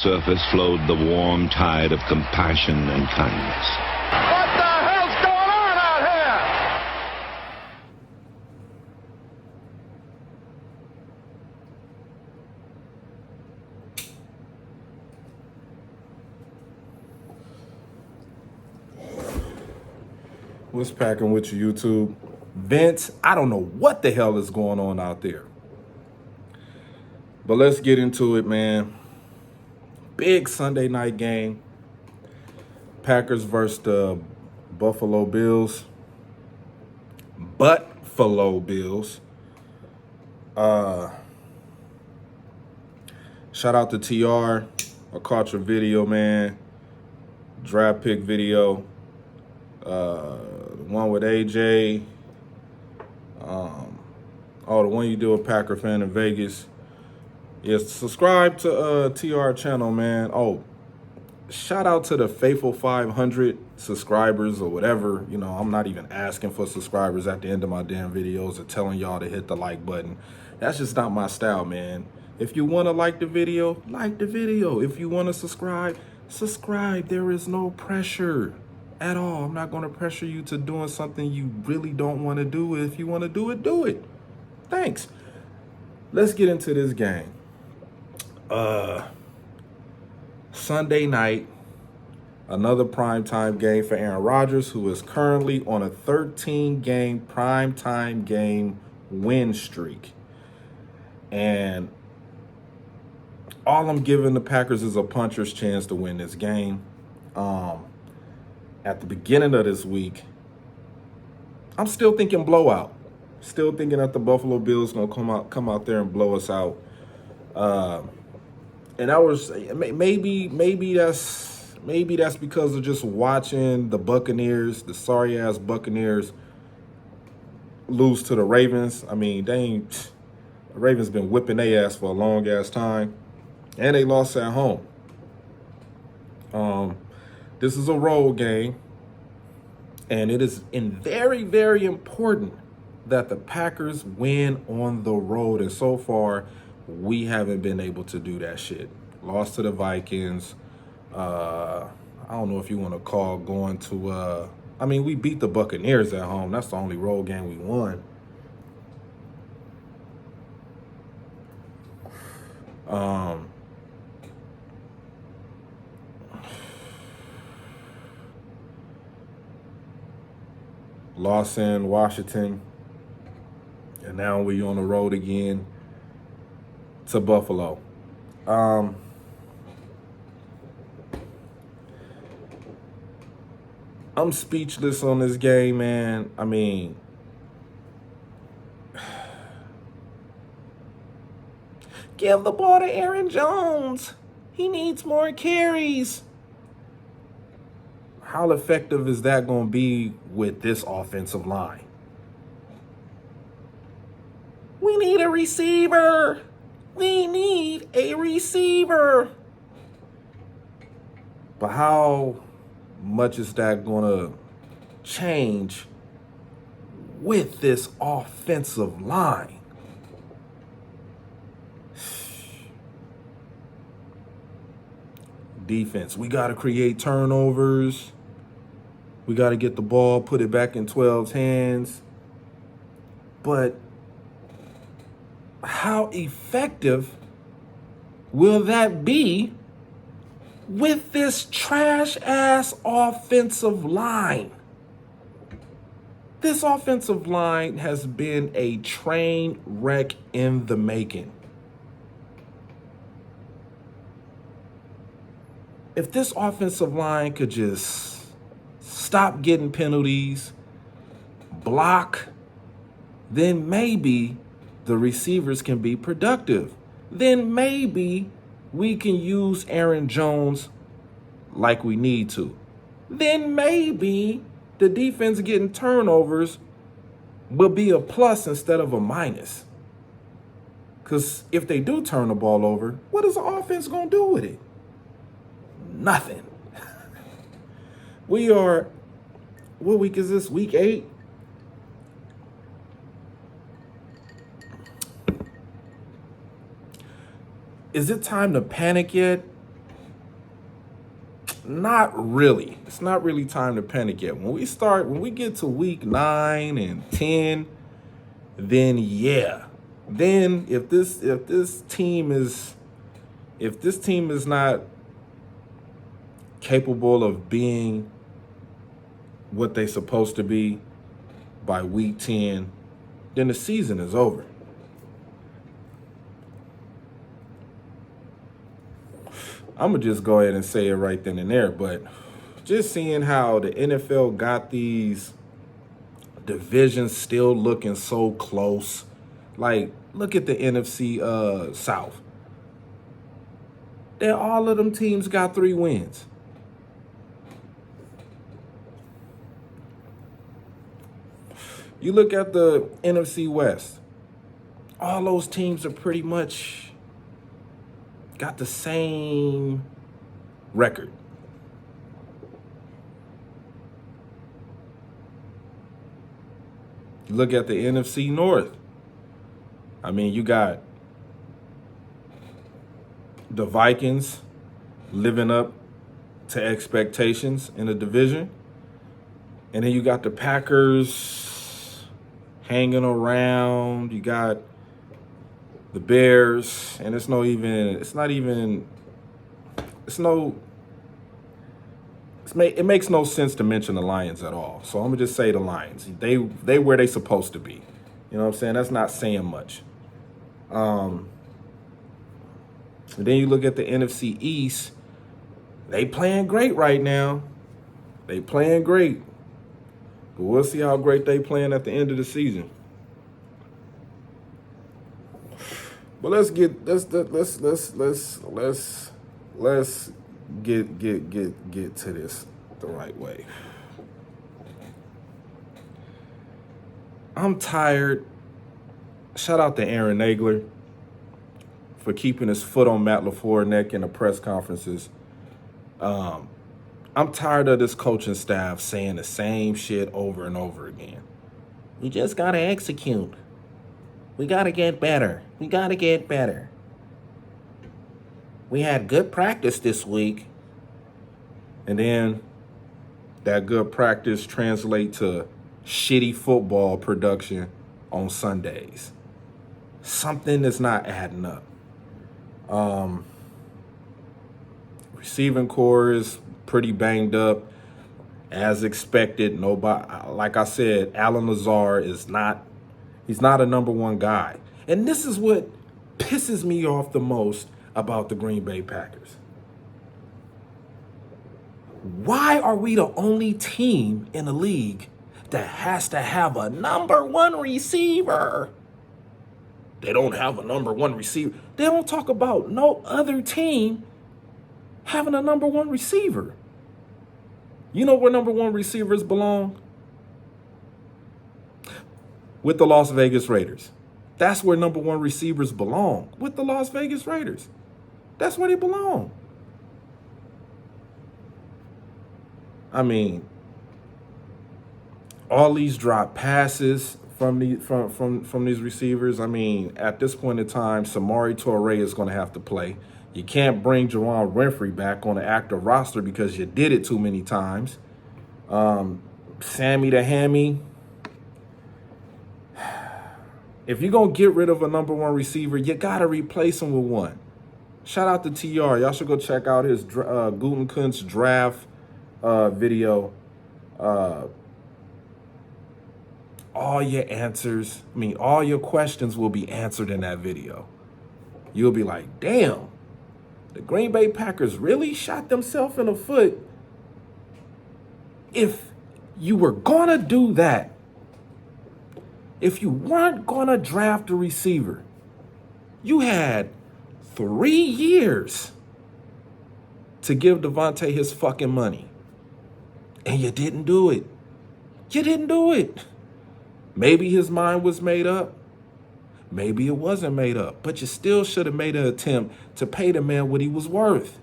surface flowed the warm tide of compassion and kindness. What the hell's going on out here? What's packing with you, YouTube? Vince, I don't know what the hell is going on out there. But let's get into it, man. Big Sunday night game. Packers versus the Buffalo Bills. Buffalo Bills. Shout out to TR. I caught your video, man. Draft pick video. One with AJ. The one you do a Packer fan in Vegas. Yes, subscribe to TR channel, man. Oh, shout out to the faithful 500 subscribers or whatever. You know, I'm not even asking for subscribers at the end of my damn videos or telling y'all to hit the like button. That's just not my style, man. If you want to like the video, like the video. If you want to subscribe, subscribe. There is no pressure at all. I'm not going to pressure you to doing something you really don't want to do. If you want to do it, do it. Thanks. Let's get into this game. Sunday night, another primetime game for Aaron Rodgers, who is currently on a 13-game primetime game win streak. And all I'm giving the Packers is a puncher's chance to win this game. At the beginning of this week, I'm still thinking blowout. Still thinking that the Buffalo Bills gonna come out there and blow us out. And I was maybe that's because of just watching the Buccaneers, the sorry ass Buccaneers, lose to the Ravens. I mean, the Ravens been whipping their ass for a long ass time, and they lost at home. This is a road game, and it is very, very important that the Packers win on the road. And so far, we haven't been able to do that shit. Lost to the Vikings. I don't know if you want to call going to... I mean, we beat the Buccaneers at home. That's the only road game we won. Lost in Washington. And now we on the road again to Buffalo. I'm speechless on this game, man. I mean, give the ball to Aaron Jones. He needs more carries. How effective is that going to be with this offensive line? We need a receiver. We need a receiver. But how much is that going to change with this offensive line? Defense, we got to create turnovers. We got to get the ball, put it back in 12's hands. But how effective will that be with this trash-ass offensive line? This offensive line has been a train wreck in the making. If this offensive line could just stop getting penalties, block, then maybe the receivers can be productive. Then maybe we can use Aaron Jones like we need to. Then maybe the defense getting turnovers will be a plus instead of a minus. Because if they do turn the ball over, what is the offense going to do with it? Nothing. We are, what week is this? Week 8? Is it time to panic yet? not really. It's not really time to panic yet. When we get to week 9 and 10, then yeah. Then if this team is not capable of being what they're supposed to be by week 10, then the season is over. I'm going to just go ahead and say it right then and there, but just seeing how the NFL got these divisions still looking so close. Like, look at the NFC South. All of them teams got 3 wins. You look at the NFC West. All those teams are pretty much got the same record. You look at the NFC North. I mean, you got the Vikings living up to expectations in the division. And then you got the Packers hanging around. You got the Bears, and it makes no sense to mention the Lions at all. So I'm gonna just say the Lions. They where they supposed to be. You know what I'm saying? That's not saying much. And then you look at the NFC East. They playing great right now. They playing great. But we'll see how great they playing at the end of the season. But let's get to this the right way. I'm tired. Shout out to Aaron Nagler for keeping his foot on Matt LaFleur's neck in the press conferences. I'm tired of this coaching staff saying the same shit over and over again. We just got to execute. We got to get better. We had good practice this week. And then that good practice translate to shitty football production on Sundays. Something is not adding up. Receiving core is pretty banged up, as expected. Nobody, like I said, Alan Lazard he's not a number one guy. And this is what pisses me off the most about the Green Bay Packers. Why are we the only team in the league that has to have a number one receiver? They don't have a number one receiver. They don't talk about no other team having a number one receiver. You know where number one receivers belong? With the Las Vegas Raiders. That's where number one receivers belong. With the Las Vegas Raiders. That's where they belong. I mean, all these drop passes from these receivers. I mean, at this point in time, Samori Toure is going to have to play. You can't bring Juwan Winfrey back on the active roster because you did it too many times. Sammy the Hammy. If you're going to get rid of a number one receiver, you got to replace him with one. Shout out to TR. Y'all should go check out his Gutekunst draft video. All your questions will be answered in that video. You'll be like, damn, the Green Bay Packers really shot themselves in the foot. If you were going to do that, if you weren't going to draft a receiver, you had 3 years to give Devontae his fucking money. And you didn't do it. Maybe his mind was made up. Maybe it wasn't made up. But you still should have made an attempt to pay the man what he was worth.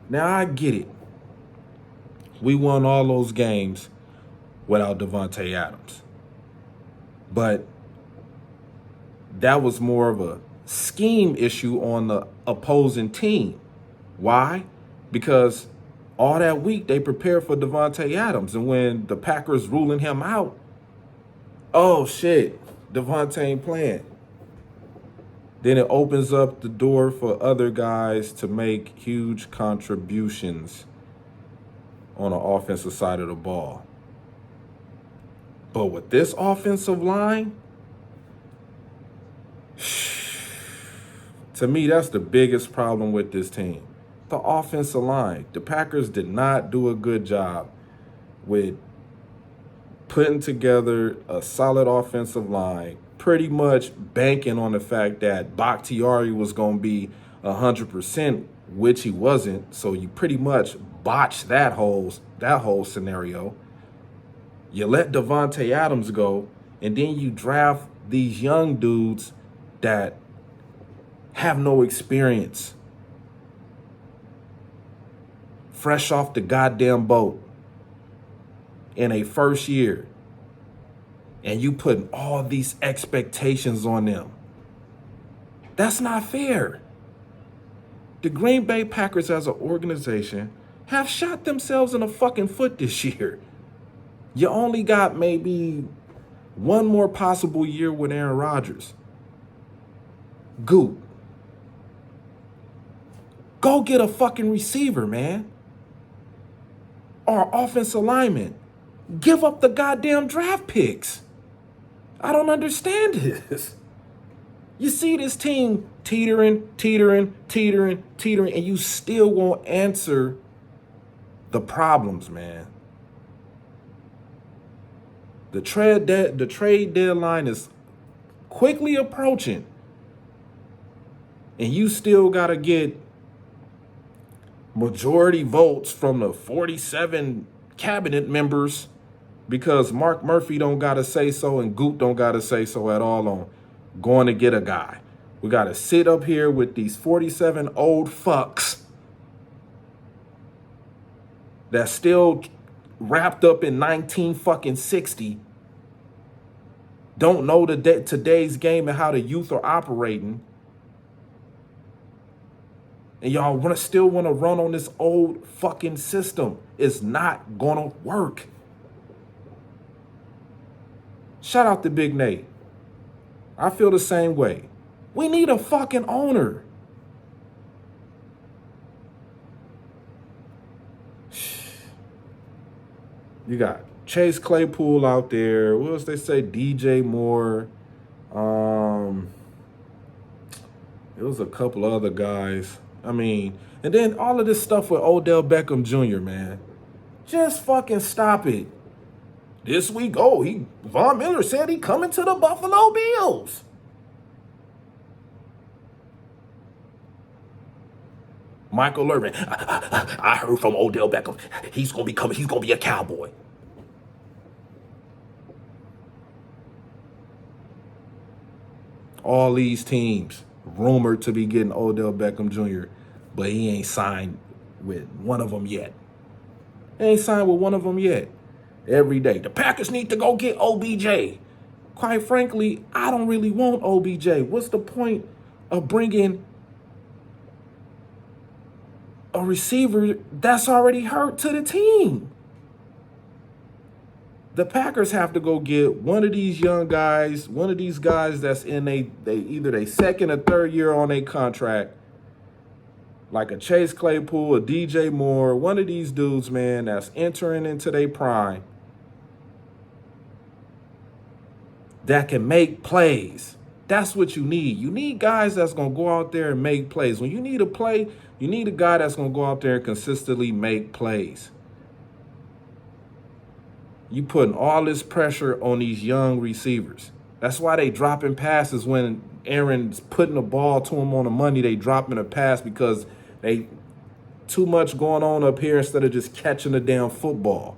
Now, I get it. We won all those games without Davante Adams. But that was more of a scheme issue on the opposing team. Why? Because all that week they prepared for Devontae Adams. And when the Packers ruling him out, oh shit, Devontae ain't playing. Then it opens up the door for other guys to make huge contributions on the offensive side of the ball. But with this offensive line, to me, that's the biggest problem with this team. The offensive line. The Packers did not do a good job with putting together a solid offensive line, pretty much banking on the fact that Bakhtiari was going to be 100%, which he wasn't. So you pretty much botched that whole scenario. You let Devontae Adams go, and then you draft these young dudes that have no experience. Fresh off the goddamn boat in a first year. And you putting all these expectations on them. That's not fair. The Green Bay Packers as an organization have shot themselves in the fucking foot this year. You only got maybe one more possible year with Aaron Rodgers. Goop. Go get a fucking receiver, man. Or offensive lineman. Give up the goddamn draft picks. I don't understand this. You see this team teetering, and you still won't answer the problems, man. The trade deadline is quickly approaching, and you still got to get majority votes from the 47 cabinet members because Mark Murphy don't got to say so and Goop don't got to say so at all on going to get a guy. We got to sit up here with these 47 old fucks that's still wrapped up in 1960, don't know today's game and how the youth are operating, and y'all still want to run on this old fucking system. It's not gonna work. Shout out to Big Nate. I feel the same way. We need a fucking owner. You got Chase Claypool out there. What else they say? DJ Moore. It was a couple other guys. I mean, and then all of this stuff with Odell Beckham Jr., man. Just fucking stop it. This week, Von Miller said he coming to the Buffalo Bills. Michael Irvin, I heard from Odell Beckham. He's going to be coming. He's going to be a Cowboy. All these teams rumored to be getting Odell Beckham Jr., but he ain't signed with one of them yet. Every day. The Packers need to go get OBJ. Quite frankly, I don't really want OBJ. What's the point of bringing a receiver that's already hurt to the team? The Packers have to go get one of these young guys, one of these guys that's in either their second or third year on a contract, like a Chase Claypool, a DJ Moore, one of these dudes, man, that's entering into their prime, that can make plays. That's what you need. You need guys that's going to go out there and make plays. When you need a play, you need a guy that's going to go out there and consistently make plays. You putting all this pressure on these young receivers. That's why they dropping passes when Aaron's putting the ball to them on the money. They dropping a pass because they too much going on up here instead of just catching the damn football.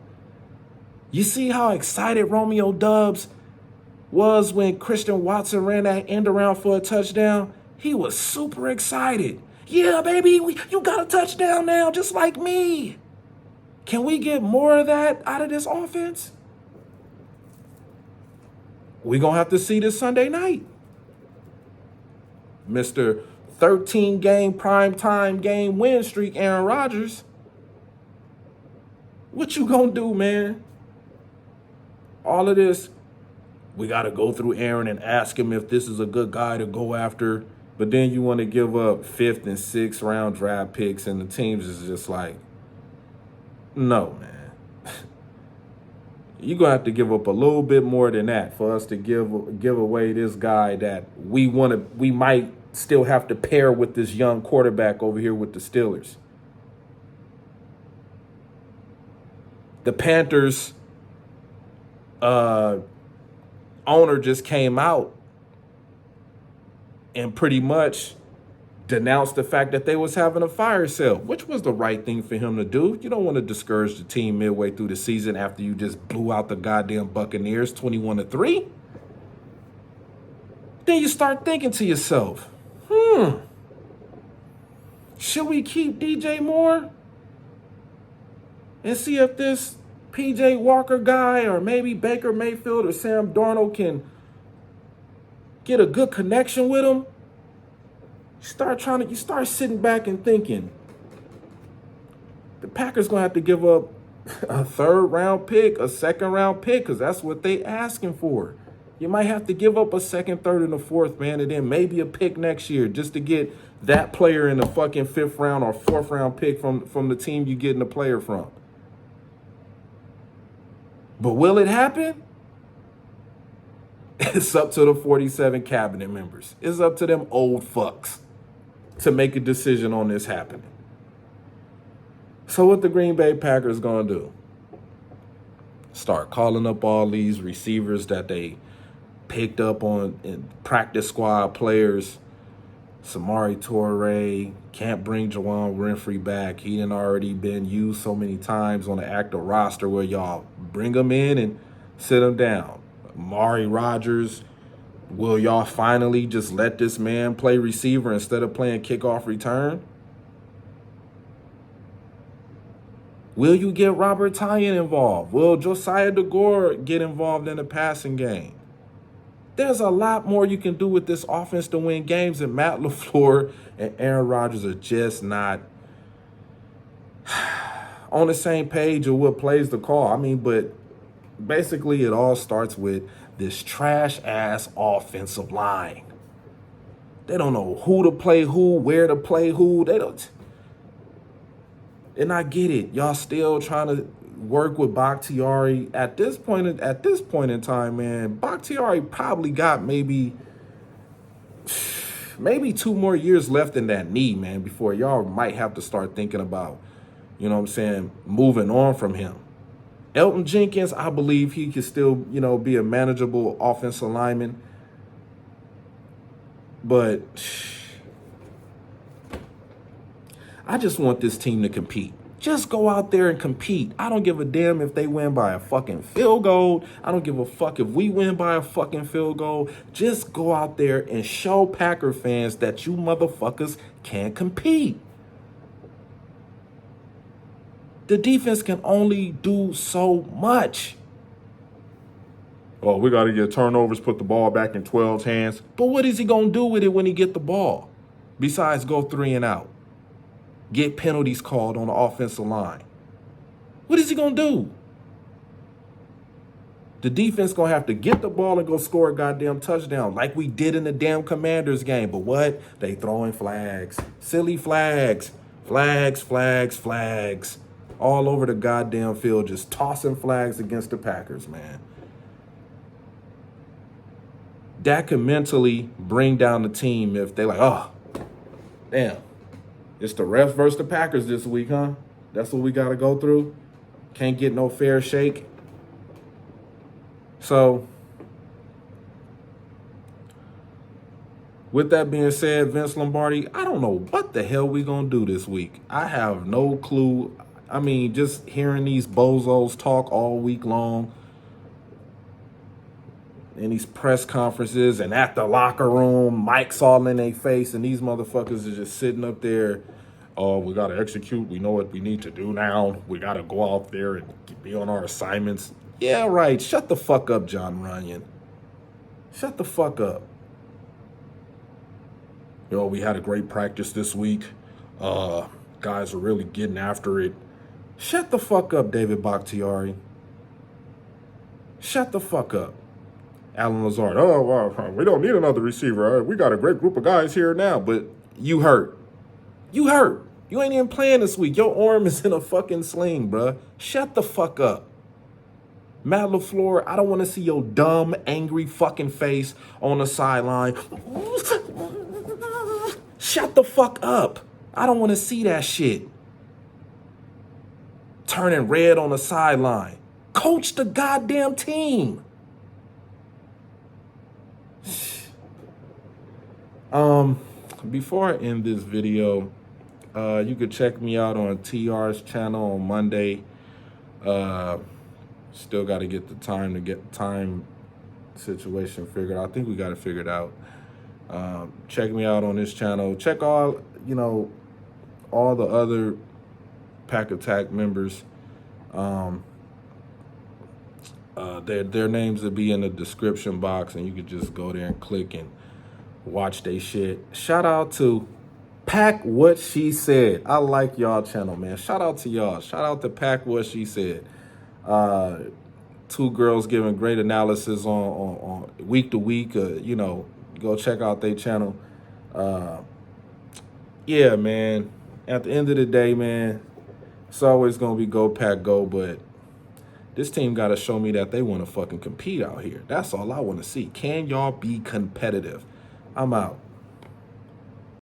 You see how excited Romeo Doubs was when Christian Watson ran that end around for a touchdown? He was super excited. Yeah, baby, you got a touchdown now, just like me. Can we get more of that out of this offense? We're going to have to see this Sunday night. Mr. 13-game primetime game win streak, Aaron Rodgers. What you gonna do, man? All of this, we got to go through Aaron and ask him if this is a good guy to go after. But then you want to give up 5th and 6th round draft picks, and the teams is just like, no, man. You're going to have to give up a little bit more than that for us to give away this guy that we might still have to pair with this young quarterback over here with the Steelers. The Panthers owner just came out and pretty much denounced the fact that they was having a fire sale, which was the right thing for him to do. You don't want to discourage the team midway through the season after you just blew out the goddamn Buccaneers 21-3. Then you start thinking to yourself, should we keep DJ Moore and see if this PJ Walker guy or maybe Baker Mayfield or Sam Darnold can get a good connection with him? You start sitting back and thinking, the Packers gonna have to give up a 3rd round pick, a 2nd round pick, because that's what they asking for. You might have to give up a 2nd, 3rd, and a 4th, man, and then maybe a pick next year just to get that player in the fucking 5th round or 4th round pick from the team you getting the player from. But will it happen? It's up to the 47 cabinet members. It's up to them old fucks to make a decision on this happening. So what the Green Bay Packers gonna do? Start calling up all these receivers that they picked up on in practice squad players. Samori Toure, can't bring Jawan Winfrey back. He done already been used so many times on the active roster where y'all bring him in and sit him down. Amari Rodgers, will y'all finally just let this man play receiver instead of playing kickoff return? Will you get Robert Tyan involved? Will Josiah DeGore get involved in the passing game? There's a lot more you can do with this offense to win games, and Matt LaFleur and Aaron Rodgers are just not on the same page of what plays the call. I mean, but basically it all starts with this trash-ass offensive line. They don't know who to play who, where to play who. They don't. And I get it. Y'all still trying to work with Bakhtiari. At this point in time, man, Bakhtiari probably got maybe 2 more years left in that knee, man, before y'all might have to start thinking about, you know what I'm saying, moving on from him. Elton Jenkins, I believe he could still, be a manageable offensive lineman. But I just want this team to compete. Just go out there and compete. I don't give a damn if they win by a fucking field goal. I don't give a fuck if we win by a fucking field goal. Just go out there and show Packer fans that you motherfuckers can compete. The defense can only do so much. Oh, we got to get turnovers, put the ball back in 12's hands. But what is he going to do with it when he get the ball? Besides go 3 and out. Get penalties called on the offensive line. What is he going to do? The defense going to have to get the ball and go score a goddamn touchdown like we did in the damn Commanders game. But what? They throwing flags. Silly flags. Flags. All over the goddamn field, just tossing flags against the Packers, man. That could mentally bring down the team if they're like, oh, damn. It's the refs versus the Packers this week, huh? That's what we got to go through? Can't get no fair shake. So, with that being said, Vince Lombardi, I don't know what the hell we going to do this week. I have no clue. I mean, just hearing these bozos talk all week long in these press conferences and at the locker room, mics all in their face, and these motherfuckers are just sitting up there. Oh, we got to execute. We know what we need to do now. We got to go out there and be on our assignments. Yeah, right. Shut the fuck up, John Runyon. Shut the fuck up. we had a great practice this week. Guys are really getting after it. Shut the fuck up, David Bakhtiari. Shut the fuck up. Alan Lazard, oh, well, we don't need another receiver. We got a great group of guys here now, but you hurt. You hurt. You ain't even playing this week. Your arm is in a fucking sling, bruh. Shut the fuck up. Matt LaFleur, I don't want to see your dumb, angry fucking face on the sideline. Shut the fuck up. I don't want to see that shit. Turning red on the sideline. Coach the goddamn team. Before I end this video, you could check me out on TR's channel on Monday. Still got to get the time situation figured out. I think we got it figured out. Check me out on this channel. Check all the other Pack Attack members. Their names will be in the description box, and you could just go there and click and watch they shit. Shout out to Pack What She Said. I like y'all channel, man. Shout out to y'all. Shout out to Pack What She Said. Two girls giving great analysis on week to week. Go check out their channel. Yeah, man. At the end of the day, man, it's always gonna be go Pack go, but this team got to show me that they want to fucking compete out here. That's all I want to see. Can y'all be competitive? I'm out.